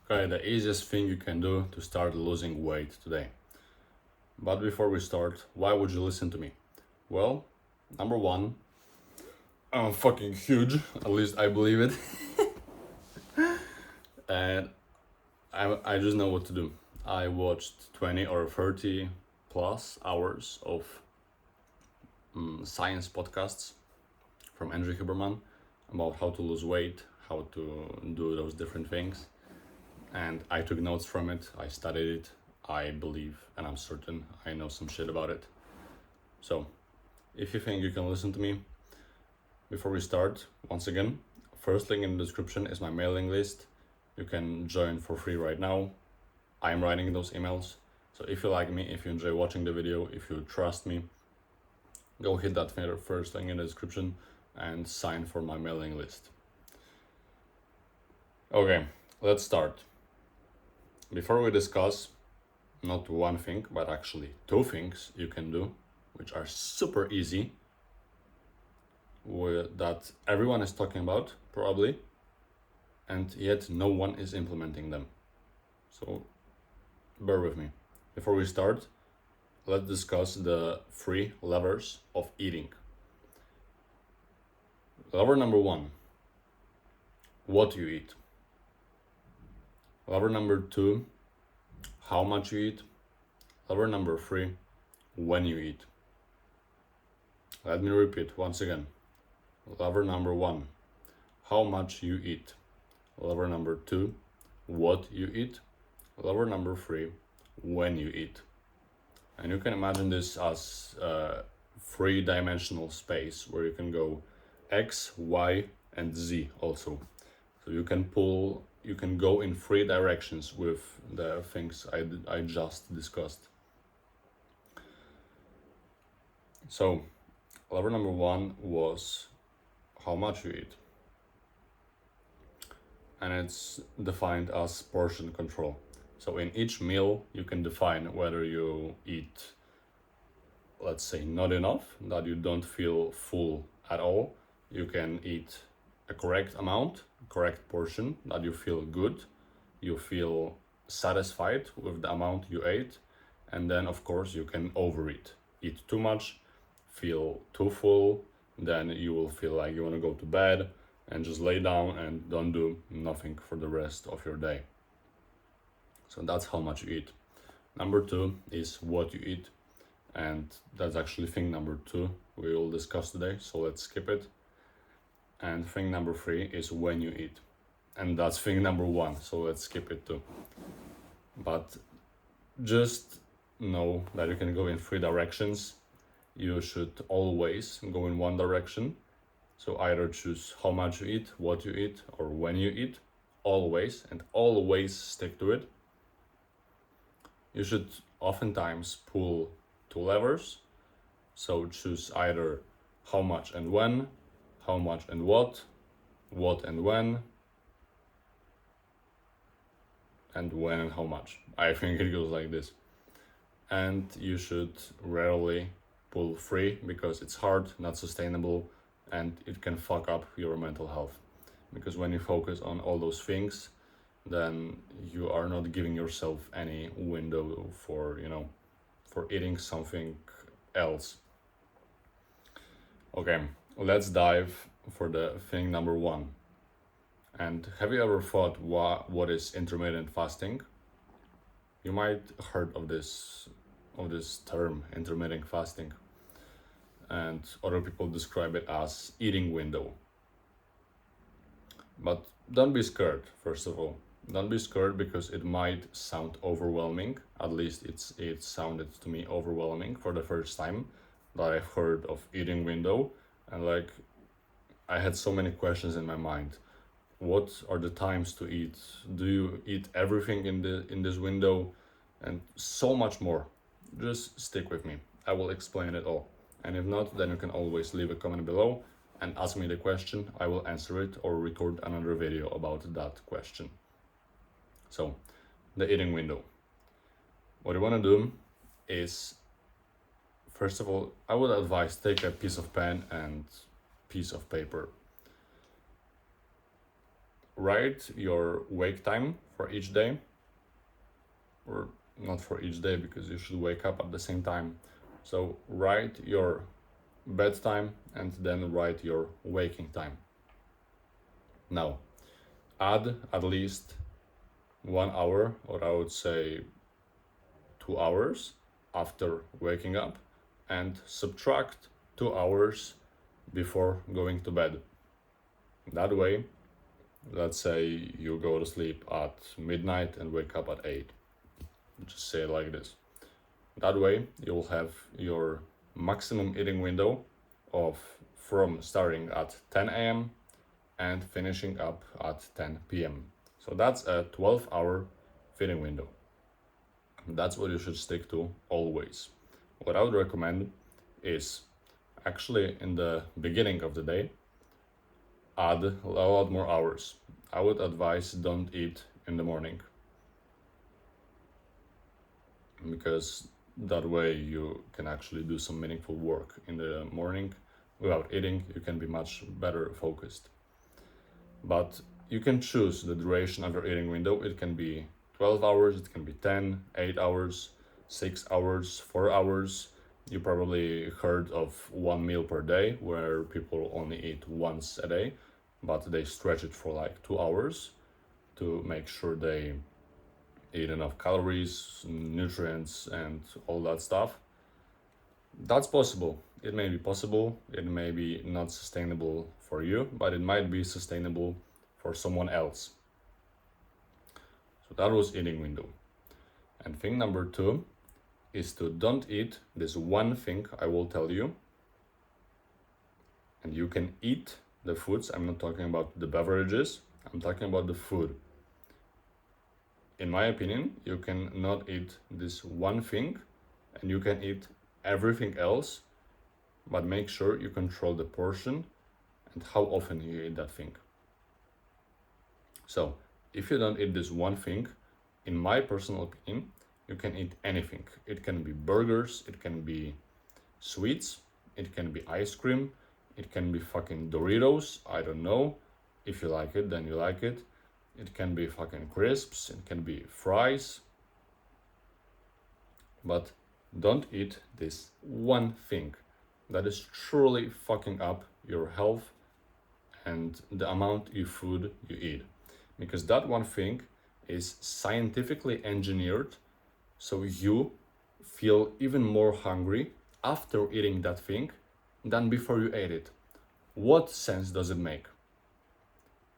Okay, the easiest thing you can do to start losing weight today. But before we start, why would you listen to me? Well, number one, I'm fucking huge, at least I believe it, and I just know what to do. I watched 20 or 30 plus hours of science podcasts from Andrew Huberman about how to lose weight, how to do those different things. And I took notes from it, I studied it, I believe, and I'm certain I know some shit about it. So, if you think you can listen to me, before we start, once again, first link in the description is my mailing list. You can join for free right now. I'm writing those emails. So if you like me, if you enjoy watching the video, if you trust me, go hit that first link in the description and sign for my mailing list. Okay, let's start. Before we discuss not one thing, but actually two things you can do, which are super easy, that everyone is talking about, probably, and yet no one is implementing them. So bear with me. Before we start, let's discuss the 3 levers of eating. Lever number 1, what you eat. Lever number 2, how much you eat. Lever number 3, when you eat. Let me repeat once again. Lever number 1, how much you eat. Lever number 2, what you eat. Lever number 3, when you eat. And you can imagine this as a 3-dimensional space where you can go X, Y, and Z also. So you can go in 3 directions with the things I just discussed. So lever number 1 was how much you eat. And it's defined as portion control. So in each meal, you can define whether you eat, let's say, not enough, that you don't feel full at all. You can eat a correct amount, correct portion, that you feel good, you feel satisfied with the amount you ate, and then of course you can overeat. Eat too much, feel too full, then you will feel like you want to go to bed and just lay down and don't do nothing for the rest of your day. So that's how much you eat. Number 2 is what you eat, and that's actually thing number 2 we will discuss today, so let's skip it. And thing number 3 is when you eat, and that's thing number 1, so let's skip it too. But just know that you can go in 3 directions. You should always go in one direction. So either choose how much you eat, what you eat, or when you eat, always, and always stick to it. You should oftentimes pull 2 levers. So choose either how much and when, how much and what and when and how much. I think it goes like this. And you should rarely pull 3 because it's hard, not sustainable, and it can fuck up your mental health. Because when you focus on all those things, then you are not giving yourself any window for eating something else. Okay, let's dive for the thing number 1. And have you ever thought what is intermittent fasting? You might heard of this term, intermittent fasting, and other people describe it as eating window. But don't be scared, first of all. Don't be scared because it might sound overwhelming. At least it sounded to me overwhelming for the first time that I've heard of eating window, and like I had so many questions in my mind. What are the times to eat? Do you eat everything in this window? And so much more. Just stick with me. I will explain it all. And if not, then you can always leave a comment below and ask me the question. I will answer it or record another video about that question. So, the eating window. What you want to do is, first of all, I would advise take a piece of pen and piece of paper. Write your wake time, for for each day, or not for each day because you should wake up at the same time. So write your bedtime and then write your waking time. Now, add at least 1 hour, or I would say 2 hours after waking up, and subtract 2 hours before going to bed. That way, let's say you go to sleep at midnight and wake up at 8. Just say it like this. That way, you'll have your maximum eating window of from starting at 10 a.m. and finishing up at 10 p.m. So that's a 12-hour feeding window. That's what you should stick to always. What I would recommend is actually in the beginning of the day, add a lot more hours. I would advise don't eat in the morning, because that way you can actually do some meaningful work in the morning. Without eating, you can be much better focused. But you can choose the duration of your eating window. It can be 12 hours, it can be 10, 8 hours, 6 hours, 4 hours. You probably heard of 1 meal per day, where people only eat once a day, but they stretch it for like 2 hours to make sure they eat enough calories, nutrients, and all that stuff. That's possible. It may be possible, it may be not sustainable for you, but it might be sustainable for someone else. So that was eating window. And thing number 2 is to don't eat this one thing I will tell you. And you can eat the foods. I'm not talking about the beverages, I'm talking about the food. In my opinion, you can not eat this one thing and you can eat everything else, but make sure you control the portion and how often you eat that thing. So if you don't eat this one thing, in my personal opinion, you can eat anything. It can be burgers, it can be sweets, it can be ice cream, it can be fucking Doritos, I don't know. If you like it, then you like it. It can be fucking crisps, it can be fries. But don't eat this one thing that is truly fucking up your health and the amount of food you eat. Because that one thing is scientifically engineered so you feel even more hungry after eating that thing than before you ate it. What sense does it make?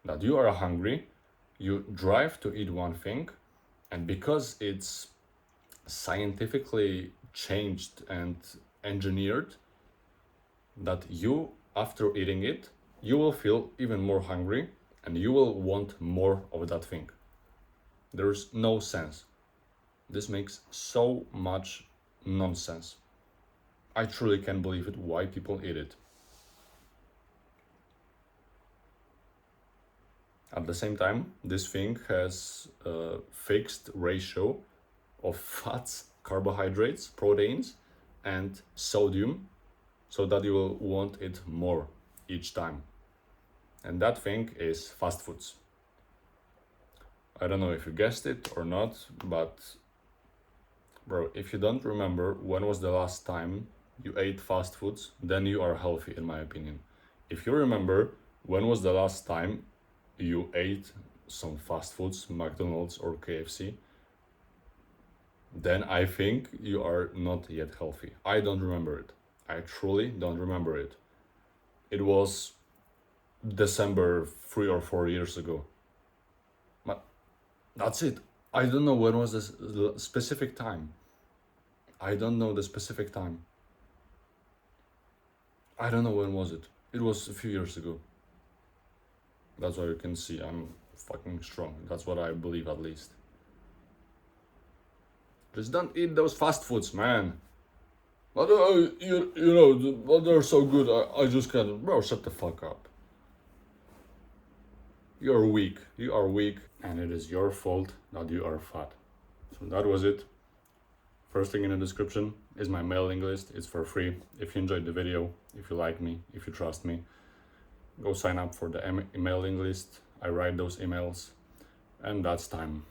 That you are hungry, you drive to eat one thing, and because it's scientifically changed and engineered, that you, after eating it, you will feel even more hungry and you will want more of that thing. There's no sense. This makes so much nonsense. I truly can't believe it, why people eat it. At the same time, this thing has a fixed ratio of fats, carbohydrates, proteins, and sodium, so that you will want it more each time. And that thing is fast foods. I don't know if you guessed it or not, but bro, if you don't remember when was the last time you ate fast foods, then you are healthy, in my opinion. If you remember when was the last time you ate some fast foods, McDonald's or KFC, then I think you are not yet healthy. I don't remember it. I truly don't remember it. It was December 3 or 4 years ago. But that's it. I don't know when was the specific time. I don't know the specific time. I don't know when was it. It was a few years ago. That's why you can see I'm fucking strong. That's what I believe, at least. Just don't eat those fast foods, man. But you know, but they're so good. I just can't. Bro, shut the fuck up. You're weak. You are weak, and it is your fault that you are fat. So that was it. First thing in the description is my mailing list. It's for free. If you enjoyed the video, if you like me, if you trust me, go sign up for the mailing list. I write those emails, and that's time.